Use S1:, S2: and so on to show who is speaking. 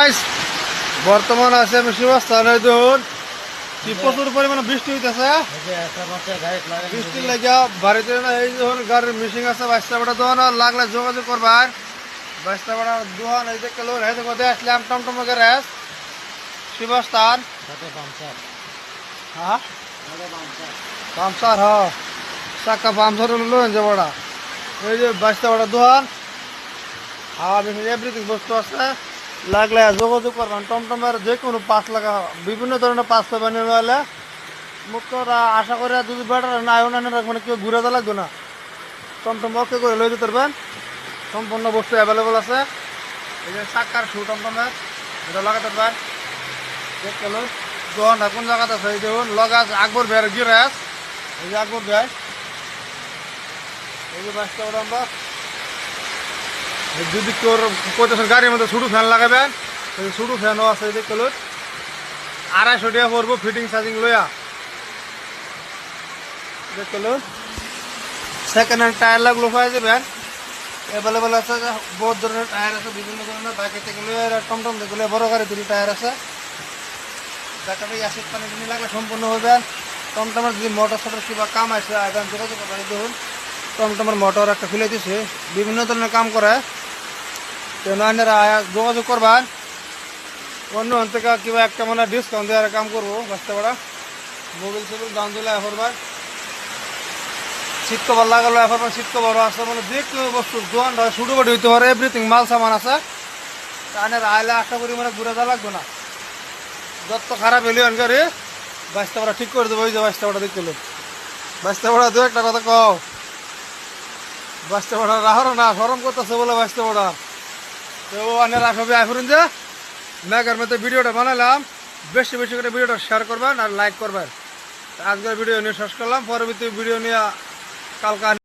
S1: Guys বর্তমান আছে আমি শিবস্থানে দেখুন কি প্রচুর পরিমাণে বৃষ্টি হইতেছে। বৃষ্টির লাগিয়া বাড়িতে না এই যখন গাড়ির মিশিং আছে বাস্তা বাড়া দোকান লাগলে যোগাযোগ করবার। বাস্তা বাড়া দোকান এই যে কেলো রেস করতে আসলাম টমটম গ্যারেজ শিবস্থান। হ্যাঁ পামসার হ্যাঁ চাক্কা পামসার হলো যে বড়া এই যে বাস্তা বাড়া দোকান হাওয়া মেশিন এভরিথিং বস্তু আছে লাগলে যোগাযোগ করবেন। টমটমের যে কোনো পাস লাগা বিভিন্ন ধরনের পাস পাবেন হলে মুক্ত আশা করে যদি বেটার না অন্যান্য মানে কেউ ঘুরে যা লাগবে না টমটম ওকে করে লই যেতে পারবেন। সম্পূর্ণ বস্তু অ্যাভেলেবল আছে। এই যে চাক্কার শু টমটমের এটা লাগাতে পারবেন। দেখতে লই দোকানটা কোন জায়গাতে আছে এই দেখুন লগাস আকবর ভাইয়ের গিরাজ এই যে আকবর ভাই এই যে বাসটা ওটা আমরা যদি কেউ কইতেছেন গাড়ির মধ্যে ছোটো ফ্যান লাগাবেন ছোটো ফ্যানও আছে দেখতে লই 250 টাকা পড়বো ফিটিং চার্জিং লইয়া। দেখতে লই সেকেন্ড হ্যান্ড টায়ার লাগলো পাই যাবেন অ্যাভেলেবল আছে। বহুত ধরনের টায়ার আছে বিভিন্ন ধরনের বাইকের থেকে লইয়া টমটম থেকে লইয়া বড় গাড়ি দুটি টায়ার আছে। ব্যাটারি অ্যাসিড পানি কিনে লাগলে সম্পূর্ণ হবেন। টমটমের যদি মোটর সোটর কিবা কাম আছে আগাম যোগাযোগ করবেন। দেখুন টমটমের মোটর একটা খুলে দিছে বিভিন্ন ধরনের কাম করে আপনারা যোগাযোগ করবেন। অন্য থেকে কিবা একটা মানে ডিসকাউন্ট দেওয়ার কাম করবো বাঁচতে পারা মোবিল সোবিল দাম দিলে এফরবার শীত কভার লাগালো এফরবার শীত কভারও আছে মানে যে কোনো বস্তু দোকান ছোটো বাড়ি হইতে পারে এভরিথিং মাল সামান আছে। আপনারা আইলে আশা করি মানে ঘুরে যা লাগবে না যত খারাপ এলি গাড়ি বাঁচতে পারা ঠিক করে দেবো। ওই যে বাঁচতে পারা দেখতে বাঁচতে পারা দু একটা কথা কও বাঁচতে পারা রাহর না গরম করতেছে বলে বাঁচতে পারা তো আপনারা সবাই আইফুন যে মেঘের মধ্যে ভিডিওটা বানালাম বেশি বেশি করে ভিডিওটা শেয়ার করবেন আর লাইক করবেন। আজকের ভিডিও নিয়ে শেষ করলাম পরবর্তী ভিডিও নিয়ে কালকে